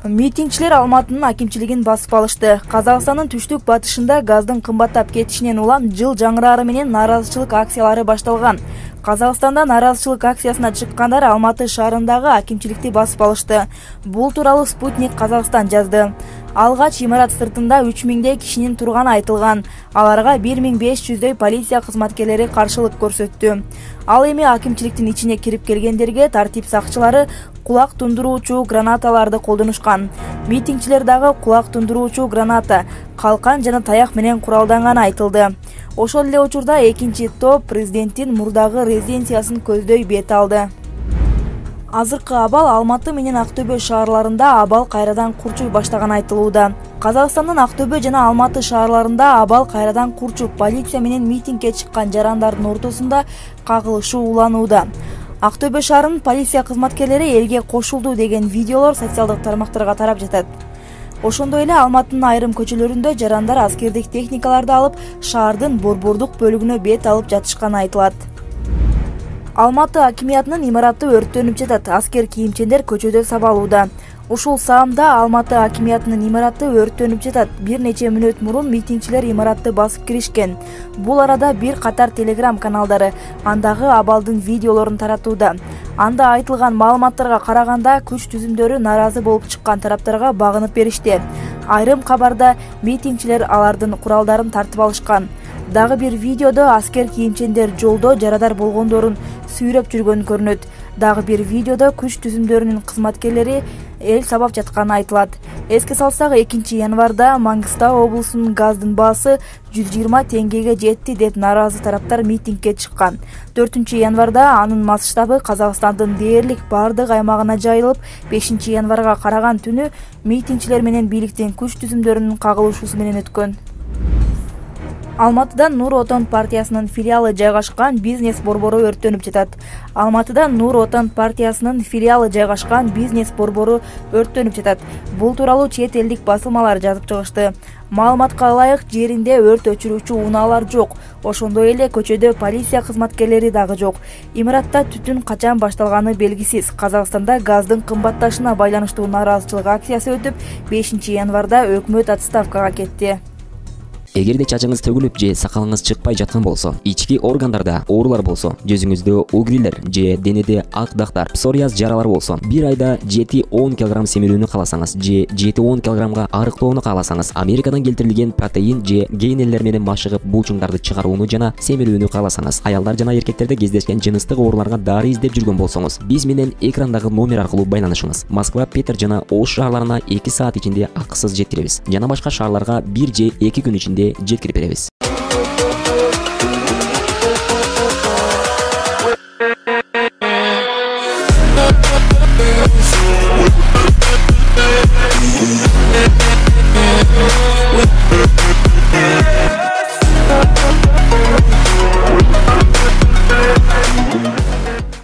Митингчилер Алматынын акимчилигин басып алышты. Казакстандын түштүк батышында газдын кымбаттап кетишинен улам жыл жаңырары менен нааразычылык акциялары башталган. Казакстанда нааразычылык акциясына чыккандар Алматы шаарындагы акимчиликти басып алышты. Бул тууралуу Спутник Казакстан жазды. Алгач имарат сыртында 3000 кишинин турганы айтылган. Аларга 1500 полиция кызматкерлери каршылык көрсөттү. Ал эми акимчиликтин ичине кирип келгендерге тартип сакчылары кулак тундуруучу гранаталарды колдонушкан. Митингчилер дагы кулак тундуруучу граната, калкан жана таяк менен куралданганы айтылды. Ошол эле учурда экинчи топ президенттин мурдагы резиденциясын көздөй бет алды. Азыркы абал Алматы менен Актөбө шаарларында абал кайрадан курчуй баштаганы айтылууда. Казакстандын Актөбө жана Алматы шаарларында абал кайрадан курчуп, полиция менен митингге чыккан жарандардын ортосунда кагылышуу уланууда. Актөбө шаарынын полиция кызматкерлери элге кошулду деген видеолор социалдык тармактарга тарап жатат. Ошондой эле Алматынын айрым көчөлөрүндө жарандар аскердик техникаларды алып, шаардын борбордук бөлүгүнө бет алып жатышканы айтылат. Алматы акимиятынын имараты өрттөнүп жатат. Аскер кийимчендер көчөдө сабалууда. Ушул саамда Алматы акимиятынын имараты өрттөнүп жатат. Бир нече мүнөт мурун митингчилер имаратты басып киришкен. Бул арада бир катар телеграм каналдары андагы абалдын видеолорун таратууда. Анда айтылган маалыматтарга караганда күч түзүмдөрү нааразы болуп чыккан тараптарга багынып беришти. Айрым кабарда митингчилер алардын куралдарын тартып алышкан. Дагы бир видеодо аскер кийимчендер жолдо жарадар болгондорун сүйрөп жүргөнү көрүнөт. Дагы бир видеодо күч түзүмдөрүнүн кызматкерлери эл сабап жатканы айтылат. Эске салсак, 2-январда Маңгыстау облусунун газдын баасы 120 теңгеге жетти деп нааразы тараптар митингге чыккан. 4-январда анын масштабы Казакстандын дээрлик бардык аймагына жайылып, 5-январга караган түнү митингчилер менен бийликтин күч түзүмдөрүнүн кагылышуусу менен өткөн. Алматыда Нур Отон партиясынын филиалы жайгашкан бизнес борбору өрттөнүп жатат. Алматыда Нур Отон партиясынын филиалы жайгашкан бизнес борбору өрттөнүп жатат. Бул тууралуу чет элдик басылмалар жазып чыгышты. Маалыматка ылайык, жеринде өрт өчүрүүчү унаалар жок. Ошондой эле көчөдө полиция кызматкерлери дагы жок. Имаратта түтүн качан башталганы белгисиз. Казакстанда газдын кымбатташына байланыштуу нааразычылык акциясы өтүп, 5-январда өкмөт отставкага кетти. Эгерде чачыңыз төгүлүп же сакалыңыз чыкпай жаткан болсо, ички органдарда оорулар болсо, жүзүңүздө угрилер же денеде ак дактар, псориаз жаралар болсо, бир айда 7-10 кг семирүүнү кааласаңыз же 7-10 кг арыктоону кааласаңыз, Америкадан келтирилген протеин же гейнерлер менен машыгып булчуңдарды чыгарууну жана семирүүнү кааласаңыз, аялдар жана эркектерде кездешкен жыныстык ооруларга дары издеп жүргөн болсоңуз, биз менен экрандагы номер аркылуу байланышыңыз. Москва, Питер жана Ош шаарларына 2 саат ичинде акысыз жеткиребиз. Жана башка шаарларга 1 же 2 күн ичинде жеткирип беребиз. With